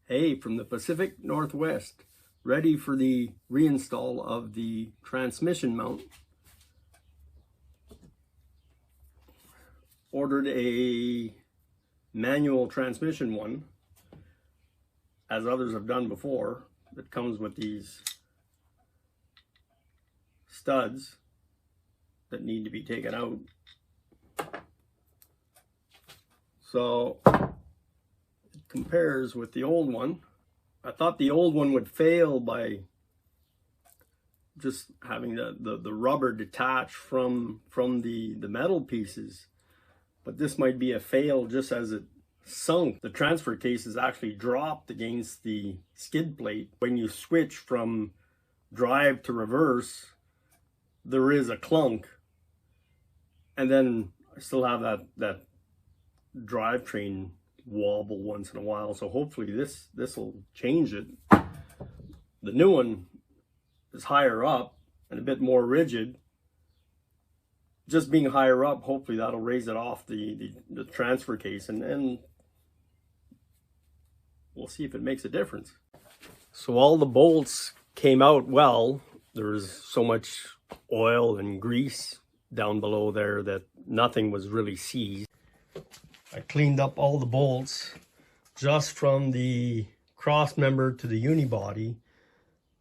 Hey, from the Pacific Northwest, ready for the reinstall of the transmission mount. Ordered a manual transmission one, as others have done before, that comes with these studs that need to be taken out. So compares with the old one. I thought the old one would fail by just having the rubber detached from the metal pieces, but this might be a fail just as it sunk. The transfer case is actually dropped against the skid plate. When you switch from drive to reverse, there is a clunk, and then I still have that drivetrain wobble once in a while, so hopefully this will change it. The new one is higher up and a bit more rigid. Just being higher up, hopefully that'll raise it off the transfer case, and we'll see if it makes a difference. So all the bolts came out well. There's so much oil and grease down below there that nothing was really seized. I cleaned up all the bolts just from the cross member to the unibody.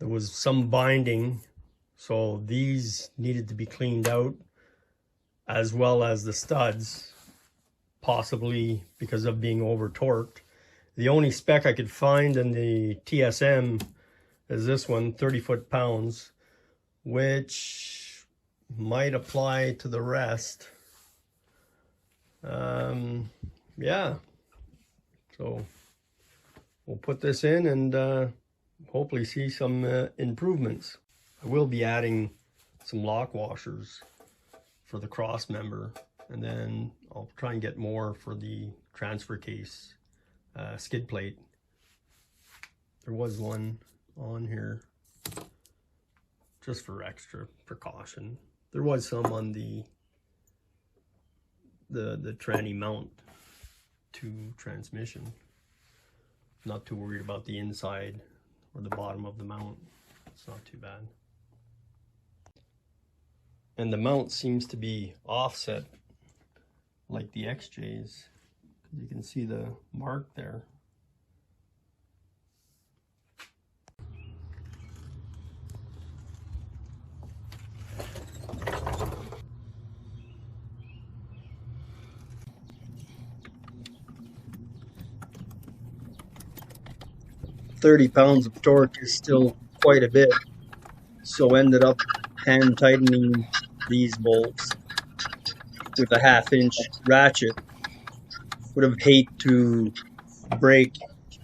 There was some binding, so these needed to be cleaned out, as well as the studs, possibly because of being over torqued. The only spec I could find in the TSM is this one, 30 foot-pounds, which might apply to the rest. Yeah, so we'll put this in and hopefully see some improvements. I will be adding some lock washers for the cross member, and then I'll try and get more for the transfer case skid plate. There was one on here just for extra precaution. There was some on the tranny mount to transmission. Not too worried about the inside or the bottom of the mount. It's not too bad. And the mount seems to be offset like the XJ's. You can see the mark there. £30 of torque is still quite a bit, so ended up hand tightening these bolts with a 1/2-inch ratchet. Would have hated to break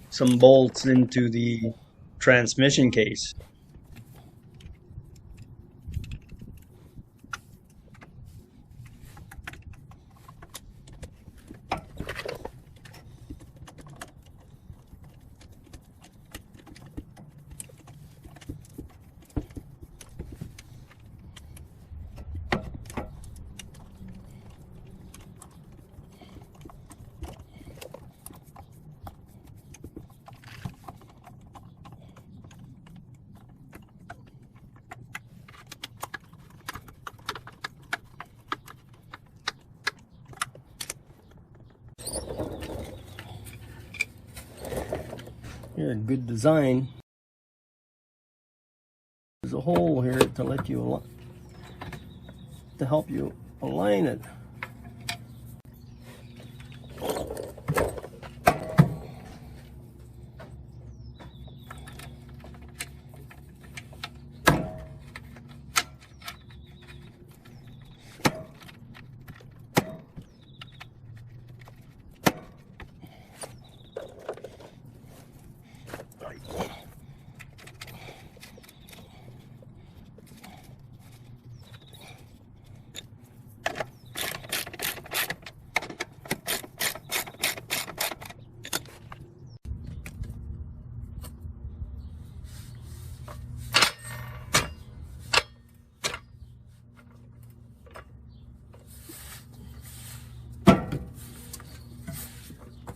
some bolts into the transmission case. Yeah, good design. There's a hole here to let you help you align it.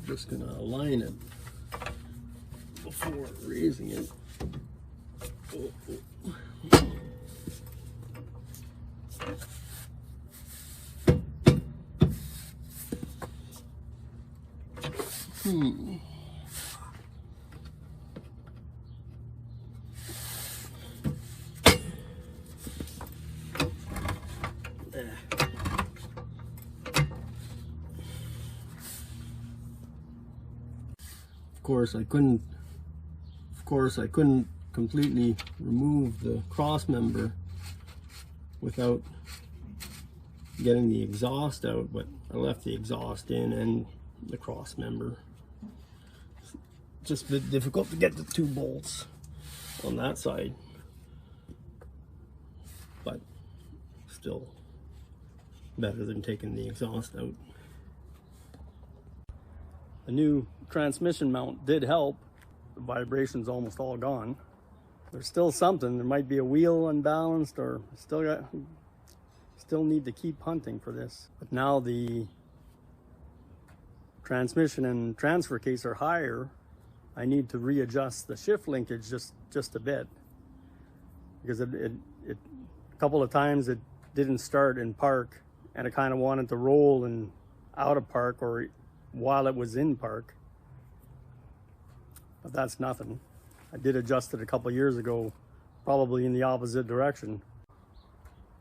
Just gonna align it. before raising it. Of course I couldn't completely remove the cross member without getting the exhaust out, but I left the exhaust in and the cross member. Just a bit difficult to get the 2 bolts on that side, but still better than taking the exhaust out. The new transmission mount did help. The vibration's almost all gone. There's still something. There might be a wheel unbalanced, or still need to keep hunting for this. But now the transmission and transfer case are higher. I need to readjust the shift linkage just a bit, because a couple of times it didn't start in park, and it kind of wanted to roll and out of park or while it was in park. But that's nothing. I did adjust it a couple years ago, probably in the opposite direction.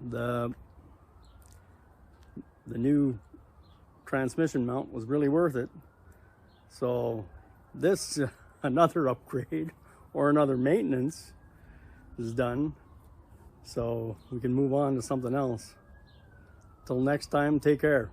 The new transmission mount was really worth it. So this, another upgrade or another maintenance is done. So we can move on to something else. Till next time, take care.